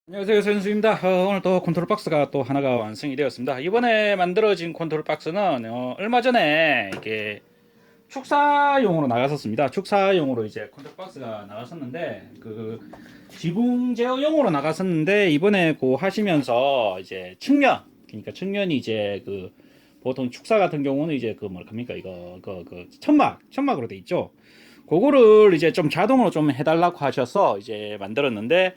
안녕하세요, 선수입니다. 오늘 또 컨트롤 박스가 또 하나가 완성이 되었습니다. 이번에 만들어진 컨트롤 박스는 얼마 전에 이게 축사용으로 나갔었습니다. 축사용으로 이제 컨트롤 박스가 나갔었는데 그 지붕 제어용으로 나갔었는데 이번에 그 하시면서 이제 측면, 그러니까 측면이 이제 그 보통 축사 같은 경우는 이제 그 뭐랍니까 이거 그 천막으로 돼 있죠. 그거를 이제 좀 자동으로 좀 해달라고 하셔서 이제 만들었는데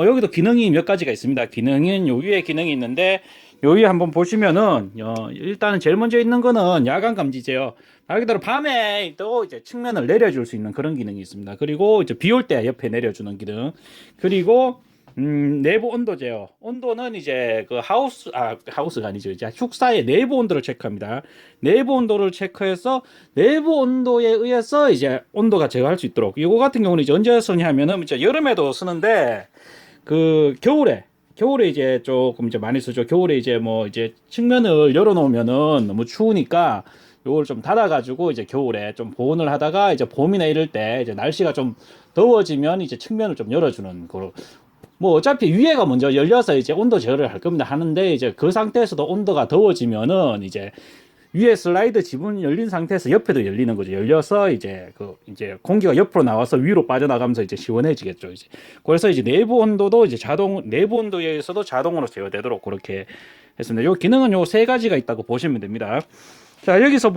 여기도 기능이 몇 가지가 있습니다. 기능은 요 위에 기능이 있는데 요 위에 한번 보시면은 일단은 제일 먼저 있는 거는 야간 감지제요. 말 그대로 밤에 또 이제 측면을 내려줄 수 있는 그런 기능이 있습니다. 그리고 이제 비 올 때 옆에 내려주는 기능. 그리고 내부 온도제요. 온도는 이제 그 하우스가 아니죠. 이제 축사의 내부 온도를 체크합니다. 내부 온도를 체크해서 내부 온도에 의해서 이제 온도가 제어할 수 있도록. 이거 같은 경우는 이제 언제 쓰냐면은 이제 여름에도 쓰는데 그 겨울에 이제 조금 이제 많이 쓰죠. 겨울에 이제 뭐 이제 측면을 열어놓으면은 너무 추우니까 요걸 좀 닫아가지고 이제 겨울에 좀 보온을 하다가 이제 봄이나 이럴 때 이제 날씨가 좀 더워지면 이제 측면을 좀 열어주는 그런. 뭐 어차피 위에가 먼저 열려서 이제 온도 제어를 할 겁니다. 하는데 이제 그 상태에서도 온도가 더워지면은 이제 위에 슬라이드 지붕 열린 상태에서 옆에도 열리는 거죠. 열려서 이제 공기가 옆으로 나와서 위로 빠져나가면서 이제 시원해지겠죠. 이제 그래서 이제 내부 온도도 이제 내부 온도에서도 자동으로 제어되도록 그렇게 했습니다. 요 기능은 요 세 가지가 있다고 보시면 됩니다. 자, 여기서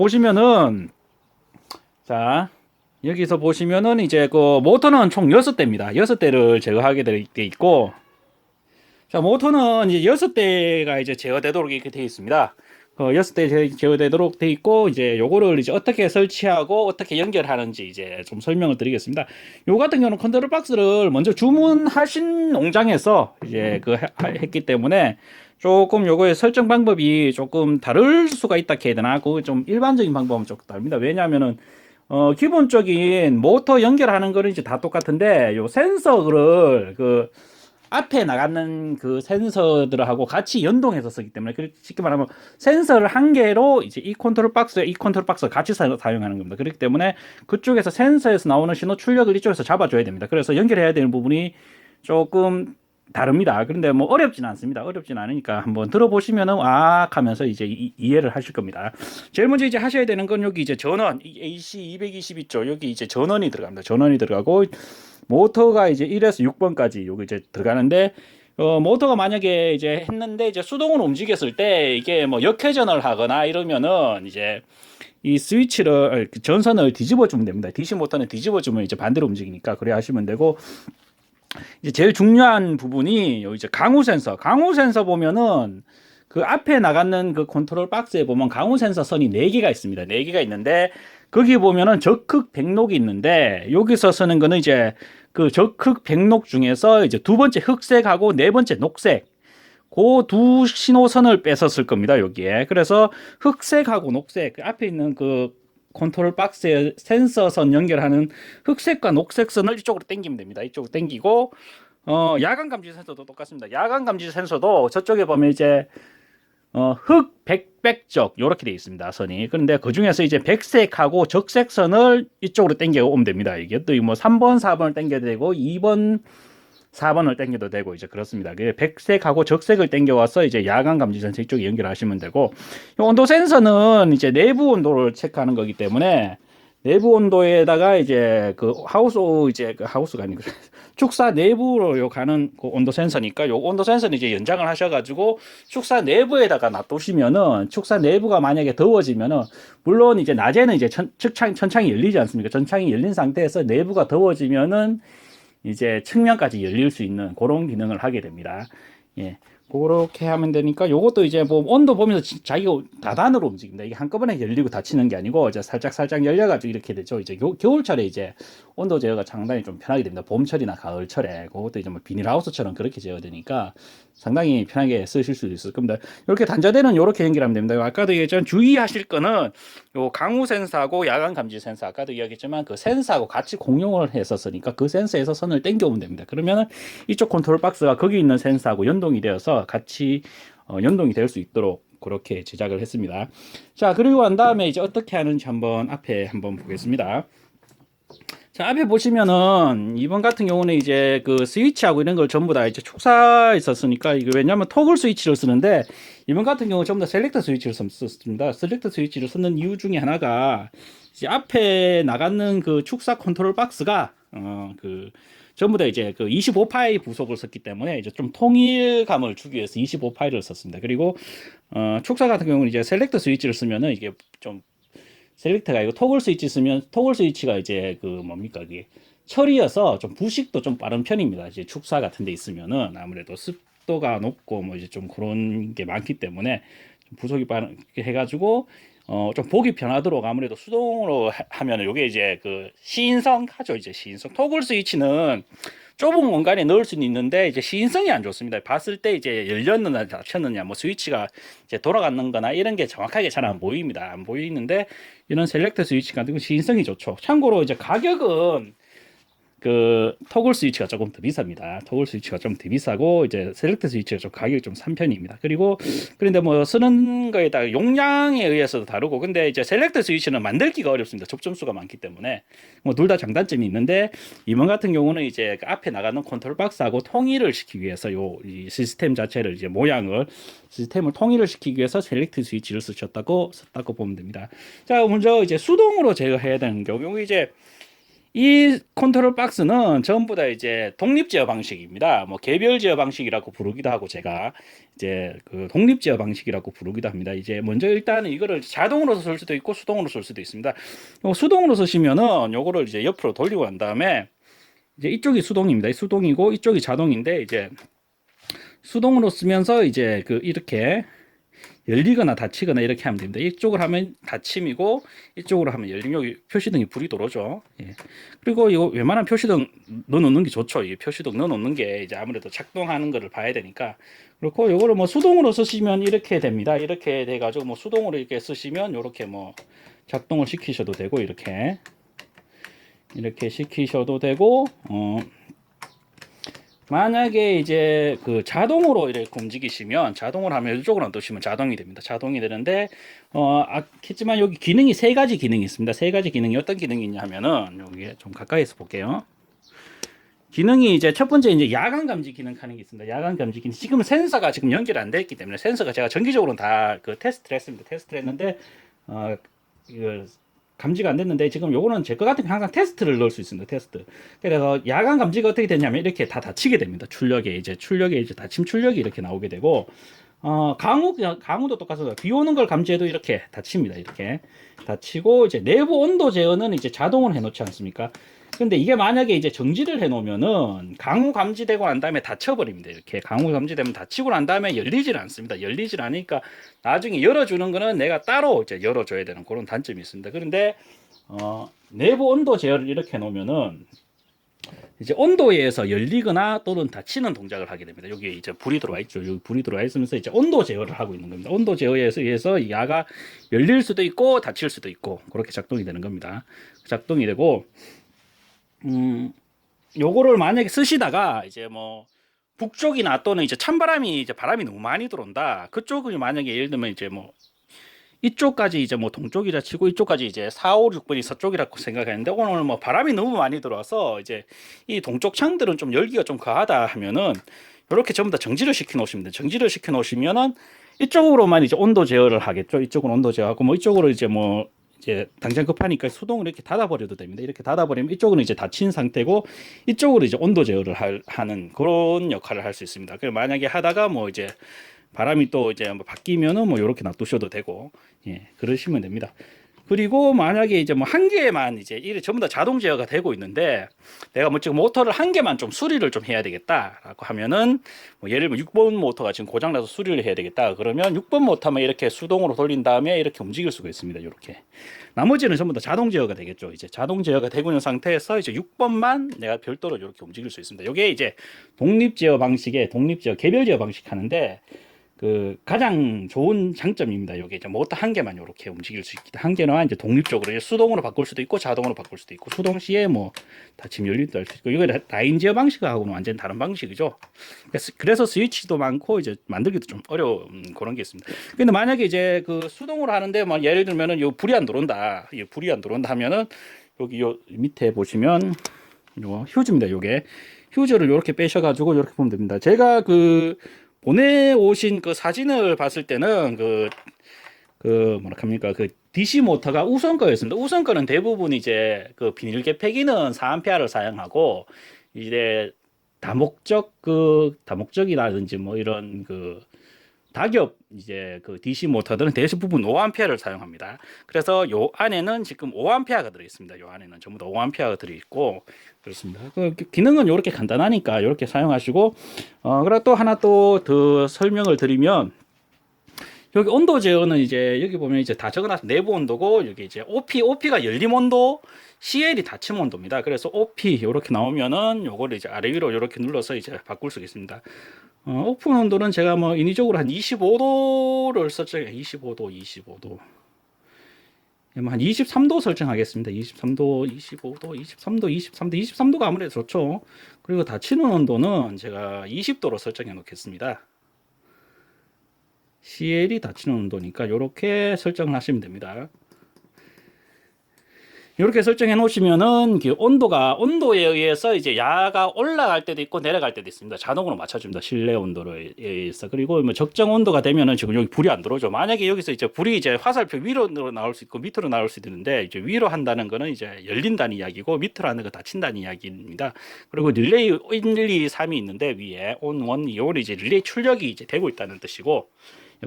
보시면은 이제 그 모터는 총 6대입니다. 6대를 제어하게 돼 있고, 자, 모터는 이제 6대가 이제 제어되도록 이렇게 되어 있습니다. 6대 제어되도록 되어 있고, 이제 요거를 이제 어떻게 설치하고 어떻게 연결하는지 이제 좀 설명을 드리겠습니다. 요 같은 경우는 컨트롤 박스를 먼저 주문하신 농장에서 이제 했기 때문에 조금 요거의 설정 방법이 조금 다를 수가 있다 해야 되나? 그 좀 일반적인 방법은 조금 다릅니다. 왜냐하면은 기본적인 모터 연결하는 거는 이제 다 똑같은데, 요 센서를 앞에 나가는 그 센서들하고 같이 연동해서 쓰기 때문에, 쉽게 말하면 센서를 한 개로 이제 이 컨트롤 박스와 같이 사용하는 겁니다. 그렇기 때문에 그쪽에서 센서에서 나오는 신호 출력을 이쪽에서 잡아줘야 됩니다. 그래서 연결해야 되는 부분이 조금 다릅니다. 그런데 뭐 어렵진 않습니다. 어렵진 않으니까 한번 들어보시면은 하면서 이제 이해를 하실 겁니다. 제일 먼저 이제 하셔야 되는 건 여기 이제 전원, AC 220 있죠. 여기 이제 전원이 들어갑니다. 전원이 들어가고 모터가 이제 1에서 6번까지 여기 이제 들어가는데, 모터가 만약에 이제 했는데 이제 수동으로 움직였을 때 이게 뭐 역회전을 하거나 이러면은 이제 이 스위치를 전선을 뒤집어 주면 됩니다. DC 모터는 뒤집어 주면 이제 반대로 움직이니까 그래 하시면 되고, 이제 제일 중요한 부분이 여기 이제 강우 센서 보면은 그 앞에 나가는 그 컨트롤 박스에 보면 강우 센서 선이 4개가 있습니다. 4개가 있는데 거기 보면은 적흑 백록이 있는데, 여기서 쓰는 거는 이제 그 적흑 백록 중에서 이제 두 번째 흑색하고 네 번째 녹색, 그 두 신호선을 뺏었을 겁니다, 여기에. 그래서 흑색하고 녹색, 그 앞에 있는 그 컨트롤 박스에 센서선 연결하는 흑색과 녹색 선을 이쪽으로 당기면 됩니다. 이쪽으로 당기고, 야간 감지 센서도 똑같습니다. 야간 감지 센서도 저쪽에 보면 이제 흑, 백쪽 이렇게 되어 있습니다, 선이. 그런데 그 중에서 이제 백색하고 적색 선을 이쪽으로 당겨 오면 됩니다. 이게 또 뭐 3번, 4번을 당겨도 되고 2번, 4번을 당겨도 되고 이제 그렇습니다. 백색하고 적색을 당겨와서 이제 야간 감지 센서 이쪽에 연결하시면 되고, 온도 센서는 이제 내부 온도를 체크하는 거기 때문에 내부 온도에다가 이제 하우스가 아니고 축사 내부로 요 가는 그 온도 센서니까, 요 온도 센서는 이제 연장을 하셔가지고 축사 내부에다가 놔두시면은, 축사 내부가 만약에 더워지면은, 물론 이제 낮에는 이제 천창이 열리지 않습니까? 천창이 열린 상태에서 내부가 더워지면은 이제 측면까지 열릴 수 있는 그런 기능을 하게 됩니다. 예. 그렇게 하면 되니까, 요것도 이제 뭐 온도 보면서 자기가 다단으로 움직입니다. 이게 한꺼번에 열리고 닫히는 게 아니고 이제 살짝 열려가지고 이렇게 되죠. 이제 겨울철에 이제 온도 제어가 상당히 좀 편하게 됩니다. 봄철이나 가을철에 그것도 이제 뭐 비닐하우스처럼 그렇게 제어되니까 상당히 편하게 쓰실 수 있을 겁니다. 이렇게 단자대는 이렇게 연결하면 됩니다. 아까도 얘기했지만 주의하실 거는 요 강우 센서하고 야간 감지 센서, 아까도 이야기했지만 그 센서하고 같이 공용을 했었으니까 그 센서에서 선을 당겨오면 됩니다. 그러면은 이쪽 컨트롤 박스가 거기 있는 센서하고 연동이 되어서 같이 연동이 될 수 있도록 그렇게 제작을 했습니다. 자, 그리고 난 다음에 이제 어떻게 하는지 앞에 한번 보겠습니다. 자, 앞에 보시면은 이번 같은 경우는 이제 그 스위치하고 이런 걸 전부 다 이제 축사했었으니까 이게 왜냐면 토글 스위치를 쓰는데 이번 같은 경우 전부 다 셀렉터 스위치를 썼습니다. 셀렉터 스위치를 쓰는 이유 중에 하나가 이제 앞에 나가는 그 축사 컨트롤 박스가 그 전부 다 이제 그 25파이 부속을 썼기 때문에 이제 좀 통일감을 주기 위해서 25파이를 썼습니다. 그리고 축사 같은 경우는 이제 셀렉터 스위치를 쓰면은 이게 좀 셀렉터가 이거 토글 스위치 쓰면 토글 스위치가 이제 그 뭡니까 그게 철이어서 좀 부식도 좀 빠른 편입니다. 이제 축사 같은 데 있으면은 아무래도 습도가 높고 뭐 이제 좀 그런 게 많기 때문에 좀 부속이 빠르게 해가지고 좀 보기 편하도록 아무래도 수동으로 하면은 요게 이제 그 시인성 하죠. 이제 시인성 토글 스위치는 좁은 공간에 넣을 수는 있는데 이제 시인성이 안 좋습니다. 봤을 때 이제 열렸느냐 닫혔느냐 뭐 스위치가 이제 돌아가는 거나 이런 게 정확하게 잘 안 보입니다. 안 보이는데 이런 셀렉트 스위치 같은 건 시인성이 좋죠. 참고로 이제 가격은 그 토글 스위치가 조금 더 비쌉니다. 토글 스위치가 좀 더 비싸고 이제 셀렉트 스위치가 좀 가격이 좀 싼 편입니다. 그리고 그런데 뭐 쓰는 거에 따라 용량에 의해서도 다르고 근데 이제 셀렉트 스위치는 만들기가 어렵습니다. 접점수가 많기 때문에 뭐 둘 다 장단점이 있는데 이번 같은 경우는 이제 그 앞에 나가는 컨트롤 박스하고 통일을 시키기 위해서 이 시스템 자체를 이제 모양을 시스템을 통일을 시키기 위해서 셀렉트 스위치를 썼다고 보면 됩니다. 자, 먼저 이제 수동으로 제어해야 되는 경우 이제 이 컨트롤 박스는 전부 다 이제 독립 제어 방식입니다. 뭐 개별 제어 방식이라고 부르기도 하고 제가 이제 그 독립 제어 방식이라고 부르기도 합니다. 이제 먼저 일단은 이거를 자동으로 쓸 수도 있고 수동으로 쓸 수도 있습니다. 수동으로 쓰시면은 요거를 이제 옆으로 돌리고 난 다음에 이제 이쪽이 수동입니다. 수동이고 이쪽이 자동인데 이제 수동으로 쓰면서 이제 그 이렇게 열리거나 닫히거나 이렇게 하면 됩니다. 이쪽을 하면 닫힘이고 이쪽으로 하면 열림. 여기 표시등이 불이 들어오죠. 예. 그리고 이거 웬만한 표시등 넣어놓는 게 좋죠. 이 표시등 넣어놓는 게 이제 아무래도 작동하는 거를 봐야 되니까. 그렇고 이거를 뭐 수동으로 쓰시면 이렇게 됩니다. 이렇게 돼가지고 뭐 수동으로 이렇게 쓰시면 이렇게 뭐 작동을 시키셔도 되고 이렇게 시키셔도 되고 만약에 이제 그 자동으로 이렇게 움직이시면 자동으로 하면 이쪽으로 놔두시면 자동이 됩니다. 자동이 되는데 아겠지만 여기 기능이 세 가지 기능이 있습니다. 세 가지 기능이 어떤 기능이 있냐 하면은 여기 좀 가까이서 볼게요. 기능이 이제 첫 번째 이제 야간 감지 기능 하는 게 있습니다. 야간 감지 기능. 지금 센서가 지금 연결 안 돼 있기 때문에 센서가 제가 정기적으로 다 그 테스트를 했습니다. 테스트를 했는데 이거 감지가 안 됐는데 지금 요거는 제 거 같은 경우 항상 테스트를 넣을 수 있습니다. 테스트. 그래서 야간 감지가 어떻게 되냐면 이렇게 다 닫히게 됩니다. 출력에 이제 닫힘 출력이 이렇게 나오게 되고 강우도 똑같습니다. 비 오는 걸 감지해도 이렇게 닫힙니다. 이렇게 닫히고 이제 내부 온도 제어는 이제 자동으로 해놓지 않습니까? 근데 이게 만약에 이제 정지를 해놓으면은 강우 감지되고 난 다음에 닫혀버립니다. 이렇게 강우 감지되면 닫히고 난 다음에 열리질 않습니다. 열리질 않으니까 나중에 열어주는 거는 내가 따로 이제 열어줘야 되는 그런 단점이 있습니다. 그런데 내부 온도 제어를 이렇게 해놓으면은 이제 온도에 의해서 열리거나 또는 닫히는 동작을 하게 됩니다. 여기에 이제 불이 들어와 있죠. 여기 불이 들어와 있으면서 이제 온도 제어를 하고 있는 겁니다. 온도 제어에 의해서 야가 열릴 수도 있고 닫힐 수도 있고 그렇게 작동이 되는 겁니다. 작동이 되고 요거를 만약에 쓰시다가 이제 뭐 북쪽이나 또는 이제 찬바람이 이제 바람이 너무 많이 들어온다. 그쪽을 만약에 예를 들면 이제 뭐 이쪽까지 이제 뭐 동쪽이라 치고 이쪽까지 이제 4, 5, 6번이 서쪽이라고 생각했는데 오늘 뭐 바람이 너무 많이 들어와서 이제 이 동쪽 창들은 좀 열기가 좀 과하다 하면은 이렇게 전부 다 정지를 시켜 놓으시면 돼요. 정지를 시켜 놓으시면은 이쪽으로만 이제 온도 제어를 하겠죠. 이쪽은 온도 제어하고 뭐 이쪽으로 이제 뭐 이제 당장 급하니까 수동으로 이렇게 닫아버려도 됩니다. 이렇게 닫아버리면 이쪽은 이제 닫힌 상태고 이쪽으로 이제 온도 제어를 하는 그런 역할을 할 수 있습니다. 그래서 만약에 하다가 뭐 이제 바람이 또 이제 뭐 바뀌면은 뭐 이렇게 놔두셔도 되고 예 그러시면 됩니다. 그리고 만약에 이제 뭐 한 개만 이제 이게 전부 다 자동 제어가 되고 있는데 내가 뭐 지금 모터를 한 개만 좀 수리를 좀 해야 되겠다라고 하면은 뭐 예를 들면 6번 모터가 지금 고장나서 수리를 해야 되겠다 그러면 6번 모터만 이렇게 수동으로 돌린 다음에 이렇게 움직일 수가 있습니다. 이렇게 나머지는 전부 다 자동 제어가 되겠죠. 이제 자동 제어가 되고 있는 상태에서 이제 6번만 내가 별도로 이렇게 움직일 수 있습니다. 이게 이제 독립 제어 방식의 독립 제어 개별 제어 방식 하는데 그 가장 좋은 장점입니다. 여기 이제 모터 한 개만 이렇게 움직일 수 있기 한 개는 이제 독립적으로 이제 수동으로 바꿀 수도 있고 자동으로 바꿀 수도 있고 수동 시에 뭐 닫힘 열림도 할 수 있고 이거 라인 제어 방식하고는 완전 다른 방식이죠. 그래서 스위치도 많고 이제 만들기도 좀 어려운 그런 게 있습니다. 근데 만약에 이제 그 수동으로 하는데 뭐 예를 들면은 요 불이 안 들어온다, 이 불이 안 들어온다 하면은 여기 요 밑에 보시면 요 휴즈입니다. 요게 휴즈를 이렇게 빼셔가지고 이렇게 보면 됩니다. 제가 그 보내오신 그 사진을 봤을 때는 뭐라 합니까? 그 DC 모터가 우선 거였습니다. 우선 거는 대부분 이제 그 비닐 개폐기는 4A를 사용하고 이제 다목적이라든지 뭐 이런 그 다겹 이제 그 DC 모터들은 대부분 5A를 사용합니다. 그래서 요 안에는 지금 5A가 들어 있습니다. 요 안에는 전부 다 5A가 들어 있고 그렇습니다. 그 기능은 이렇게 간단하니까 이렇게 사용하시고 그리고 또 하나 또 더 설명을 드리면 여기 온도 제어는 이제 여기 보면 이제 다 적어놨습니다. 내부 온도고 여기 이제 OP가 열림 온도, CL이 닫힘 온도입니다. 그래서 OP 이렇게 나오면은 요거를 이제 아래 위로 이렇게 눌러서 이제 바꿀 수 있습니다. 오픈 온도는 제가 뭐 인위적으로 한 25도를 설정해 25도 한 23도 설정하겠습니다. 23도, 25도, 23도, 23도가 아무래도 좋죠. 그리고 닫히는 온도는 제가 20도로 설정해 놓겠습니다. CL이 닫히는 온도니까 이렇게 설정을 하시면 됩니다. 이렇게 설정해 놓으시면은 그 온도에 의해서 이제 야가 올라갈 때도 있고 내려갈 때도 있습니다. 자동으로 맞춰줍니다. 실내 온도에 의해서. 그리고 뭐 적정 온도가 되면은 지금 여기 불이 안 들어오죠. 만약에 여기서 이제 불이 이제 화살표 위로 나올 수 있고 밑으로 나올 수 있는데 이제 위로 한다는 거는 이제 열린다는 이야기고 밑으로 하는 거 닫힌다는 이야기입니다. 그리고 릴레이 1, 2, 3이 있는데 위에 온, 원, 요리 이제 릴레이 출력이 이제 되고 있다는 뜻이고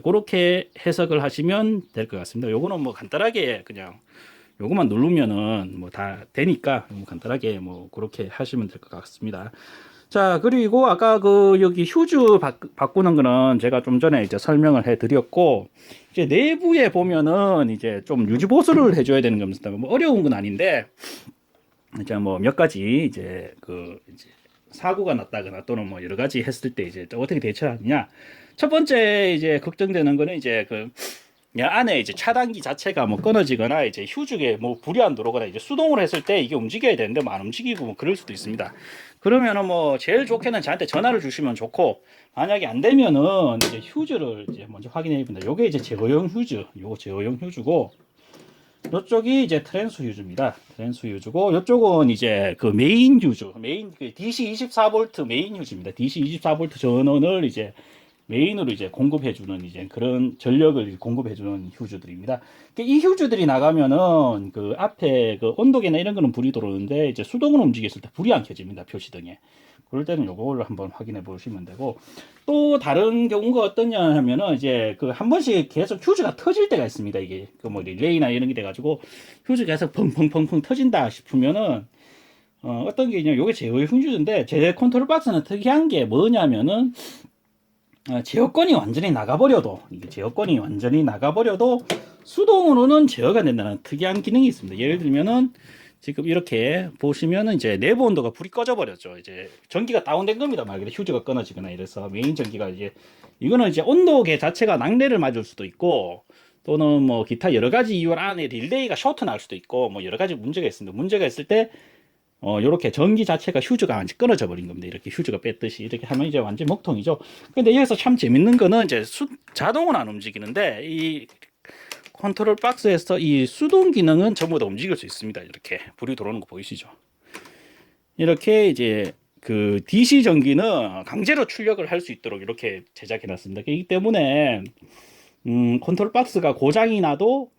그렇게 해석을 하시면 될 것 같습니다. 요거는 뭐 간단하게 그냥 요것만 누르면은 뭐 다 되니까 간단하게 뭐 그렇게 하시면 될 것 같습니다. 자, 그리고 아까 그 여기 휴즈 바꾸는 거는 제가 좀 전에 이제 설명을 해 드렸고 이제 내부에 보면은 이제 좀 유지 보수를 해 줘야 되는 겁니다. 뭐 어려운 건 아닌데 이제 뭐 몇 가지 이제 이제 사고가 났다거나 또는 뭐 여러 가지 했을 때 이제 어떻게 대처하느냐. 첫 번째 이제 걱정되는 거는 이제 안에 이제 차단기 자체가 뭐 끊어지거나 이제 휴즈에 뭐 불이 안 들어오거나 이제 수동으로 했을 때 이게 움직여야 되는데 뭐 안 움직이고 뭐 그럴 수도 있습니다. 그러면은 뭐 제일 좋게는 저한테 전화를 주시면 좋고 만약에 안 되면은 이제 휴즈를 이제 먼저 확인해 봅니다. 요게 이제 제어용 휴즈, 요거 제어용 휴즈고 요쪽이 이제 트랜스 휴즈입니다. 트랜스 휴즈고 요쪽은 이제 그 메인 휴즈, DC 24V 메인 휴즈입니다. DC 24V 전원을 이제 메인으로 이제 공급해주는 이제 그런 전력을 공급해주는 휴즈들입니다. 이 휴즈들이 나가면은 그 앞에 그 온도계나 이런 거는 불이 들어오는데 이제 수동으로 움직였을 때 불이 안 켜집니다. 표시등에. 그럴 때는 요거를 한번 확인해 보시면 되고 또 다른 경우가 어떠냐 하면은 이제 한 번씩 계속 휴즈가 터질 때가 있습니다. 이게 뭐 릴레이나 이런 게 돼가지고 휴즈가 계속 펑펑펑펑 터진다 싶으면은 어떤 게 있냐 요게 제어의 휴즈인데 제 컨트롤 박스는 특이한 게 뭐냐면은 제어권이 완전히 나가버려도 수동으로는 제어가 된다는 특이한 기능이 있습니다. 예를 들면은 지금 이렇게 보시면은 이제 내부 온도가 불이 꺼져 버렸죠. 이제 전기가 다운된 겁니다. 말 그대로 휴즈가 끊어지거나 이래서 메인 전기가 이거는 이제 온도계 자체가 낙뢰를 맞을 수도 있고 또는 뭐 기타 여러 가지 이유 안에 릴레이가 쇼트 날 수도 있고 뭐 여러 가지 문제가 있습니다. 문제가 있을 때 요렇게 전기 자체가 휴즈가 완전 끊어져 버린 겁니다. 이렇게 휴즈가 뺐듯이 이렇게 하면 이제 완전 먹통이죠. 근데 여기서 참 재밌는 거는 이제 자동은 안 움직이는데 이 컨트롤 박스에서 이 수동 기능은 전부 다 움직일 수 있습니다. 이렇게 불이 들어오는 거 보이시죠? 이렇게 이제 그 DC 전기는 강제로 출력을 할 수 있도록 이렇게 제작해 놨습니다. 그렇기 때문에 컨트롤 박스가 고장이 나도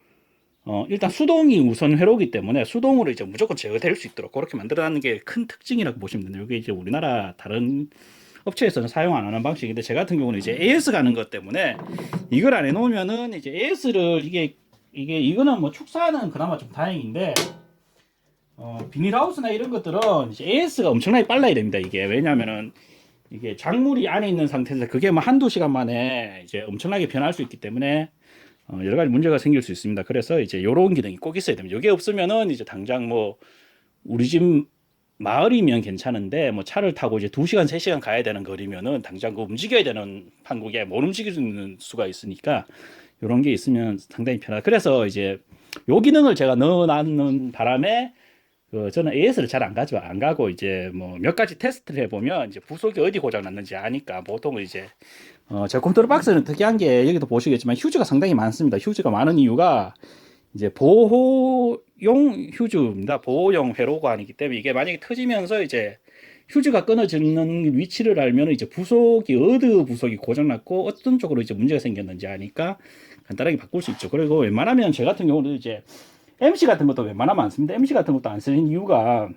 일단 수동이 우선 회로기 때문에 수동으로 이제 무조건 제어될 수 있도록 그렇게 만들어놨는 게 큰 특징이라고 보시면 됩니다. 이게 이제 우리나라 다른 업체에서는 사용 안 하는 방식인데 제 같은 경우는 이제 AS 가는 것 때문에 이걸 안 해놓으면은 이제 AS를 이거는 뭐 축사는 그나마 좀 다행인데 비닐하우스나 이런 것들은 이제 AS가 엄청나게 빨라야 됩니다. 이게 왜냐면은 이게 작물이 안에 있는 상태에서 그게 뭐 한두 시간 만에 이제 엄청나게 변할 수 있기 때문에 여러 가지 문제가 생길 수 있습니다. 그래서 이제 요런 기능이 꼭 있어야 됩니다. 이게 없으면은 이제 당장 뭐 우리 집 마을이면 괜찮은데 뭐 차를 타고 이제 2시간, 3시간 가야 되는 거리면은 당장 그 움직여야 되는 판국에 못 움직이는 수가 있으니까 요런 게 있으면 상당히 편하다. 그래서 이제 요 기능을 제가 넣어놨는 바람에 저는 AS를 잘 안 가고 이제 뭐 몇 가지 테스트를 해보면 이제 부속이 어디 고장 났는지 아니까 보통은 이제 제 컨트롤 박스는 특이한 게 여기도 보시겠지만 휴즈가 상당히 많습니다. 휴즈가 많은 이유가 이제 보호 휴즈입니다. 보호용 회로관이기 때문에 이게 만약에 터지면서 이제 휴즈가 끊어지는 위치를 알면 이제 부속이 어느 부속이 고장났고 어떤 쪽으로 이제 문제가 생겼는지 아니까 간단하게 바꿀 수 있죠. 그리고 웬만하면 제 같은 경우는 이제 MC 같은 것도 웬만하면 안 씁니다. MC 같은 것도 안 쓰는 이유가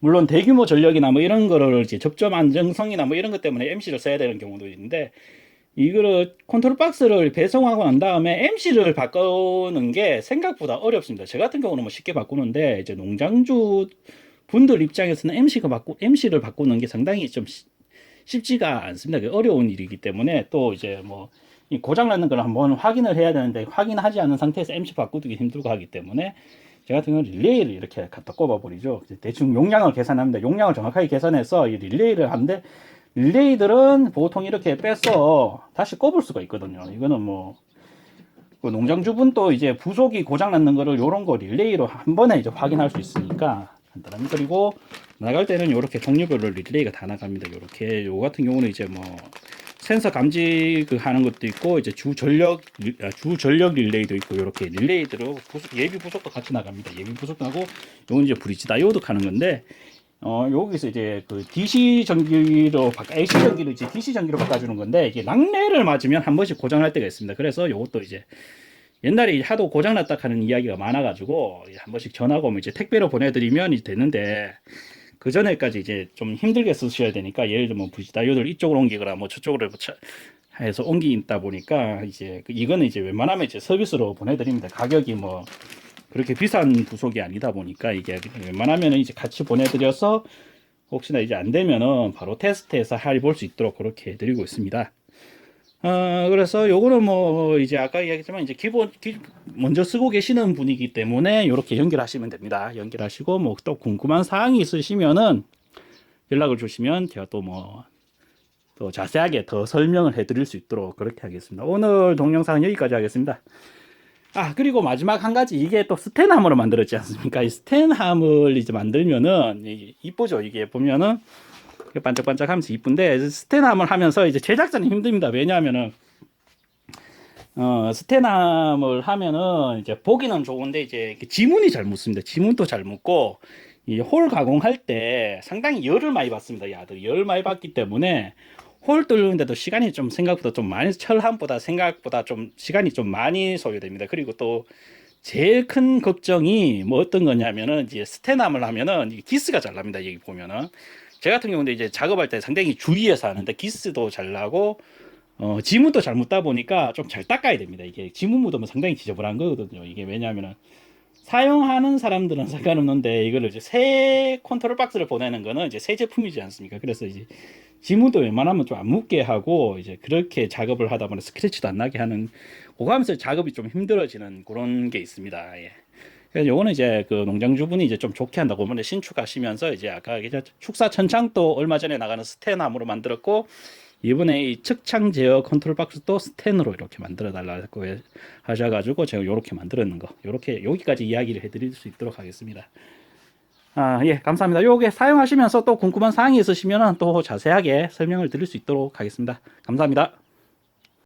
물론 대규모 전력이나 뭐 이런 거를 이제 접점 안정성이나 뭐 이런 것 때문에 MC를 써야 되는 경우도 있는데 이거를 컨트롤 박스를 배송하고 난 다음에 MC를 바꾸는 게 생각보다 어렵습니다. 저 같은 경우는 뭐 쉽게 바꾸는데 이제 농장주 분들 입장에서는 MC를 바꾸는 게 상당히 좀 쉽지가 않습니다. 어려운 일이기 때문에 또 이제 뭐 고장 나는 걸 한번 확인을 해야 되는데 확인하지 않은 상태에서 MC 바꾸기 힘들고 하기 때문에 제 같은 경우는 릴레이를 이렇게 갖다 꼽아버리죠. 대충 용량을 계산합니다. 용량을 정확하게 계산해서 이 릴레이를 하는데 릴레이들은 보통 이렇게 빼서 다시 꼽을 수가 있거든요. 이거는 뭐 그 농장주분도 이제 부속이 고장 났는 거를 요런 거 릴레이로 한 번에 이제 확인할 수 있으니까 간단합니다. 그리고 나갈 때는 이렇게 종류별로 릴레이가 다 나갑니다. 이렇게 요 같은 경우는 이제 뭐 센서 감지 하는 것도 있고 이제 주전력 릴레이도 있고 이렇게 릴레이대로 예비 부속도 같이 나갑니다. 예비 부속 나고 요건 이제 브릿지 다이오드 하는 건데 여기서 이제 그 DC 전기로 AC 전기로 이제 DC 전기로 바꿔주는 건데 이게 낙뢰를 맞으면 한 번씩 고장날 때가 있습니다. 그래서 요것도 이제 옛날에 하도 고장났다 하는 이야기가 많아가지고 한 번씩 전화가 오면 이제 택배로 보내드리면 이제 되는데 그 전에까지 이제 좀 힘들게 쓰셔야 되니까 예를 들면 브릿지 다이오드를 이쪽으로 옮기거나 뭐 저쪽으로 해서 옮기다 보니까 이제 이거는 이제 웬만하면 이제 서비스로 보내드립니다. 가격이 뭐 그렇게 비싼 부속이 아니다 보니까 이게 웬만하면 이제 같이 보내드려서 혹시나 이제 안 되면은 바로 테스트해서 해볼 수 있도록 그렇게 해드리고 있습니다. 그래서 요거는 뭐 이제 아까 이야기했지만 이제 먼저 쓰고 계시는 분이기 때문에 이렇게 연결하시면 됩니다. 연결하시고 뭐 또 궁금한 사항이 있으시면은 연락을 주시면 제가 또 뭐 또 자세하게 더 설명을 해드릴 수 있도록 그렇게 하겠습니다. 오늘 동영상은 여기까지 하겠습니다. 그리고 마지막 한 가지, 이게 또 스텐함으로 만들었지 않습니까? 이 스텐함을 이제 만들면은 이쁘죠. 이게 보면은 반짝반짝 하면서 이쁜데 스텐함을 하면서 이제 제작자는 힘듭니다. 왜냐하면은 스텐함을 하면은 이제 보기는 좋은데 이제 지문이 잘 묻습니다. 지문도 잘 묻고 이 홀 가공할 때 상당히 열을 많이 받습니다. 이 아들이 열 많이 받기 때문에 홀 뚫는데도 시간이 좀 생각보다 좀 많이, 철함보다 생각보다 좀 시간이 좀 많이 소요됩니다. 그리고 또 제일 큰 걱정이 뭐 어떤 거냐면은 이제 스텐함을 하면은 기스가 잘 납니다. 여기 보면은 제 같은 경우는 이제 작업할 때 상당히 주의해서 하는데 기스도 잘 나고 지문도 잘 묻다 보니까 좀 잘 닦아야 됩니다. 이게 지문 묻으면 상당히 지저분한 거거든요. 이게 왜냐하면은 사용하는 사람들은 상관없는데 이거를 이제 새 컨트롤 박스를 보내는 거는 이제 새 제품이지 않습니까? 그래서 이제 지문도 웬만하면 좀 안 묻게 하고 이제 그렇게 작업을 하다 보니 스크래치도 안 나게 하는 그거 하면서 작업이 좀 힘들어지는 그런 게 있습니다. 예. 그래서 요거는 이제 그 농장주분이 이제 좀 좋게 한다고 이번에 신축하시면서 이제 아까 이제 축사 천창도 얼마 전에 나가는 스텐함으로 만들었고 이번에 이 측창 제어 컨트롤 박스도 스텐으로 이렇게 만들어 달라고 하셔가지고 제가 요렇게 만들었는 거 요렇게 여기까지 이야기를 해드릴 수 있도록 하겠습니다. 예, 감사합니다. 요게 사용하시면서 또 궁금한 사항이 있으시면 또 자세하게 설명을 드릴 수 있도록 하겠습니다. 감사합니다.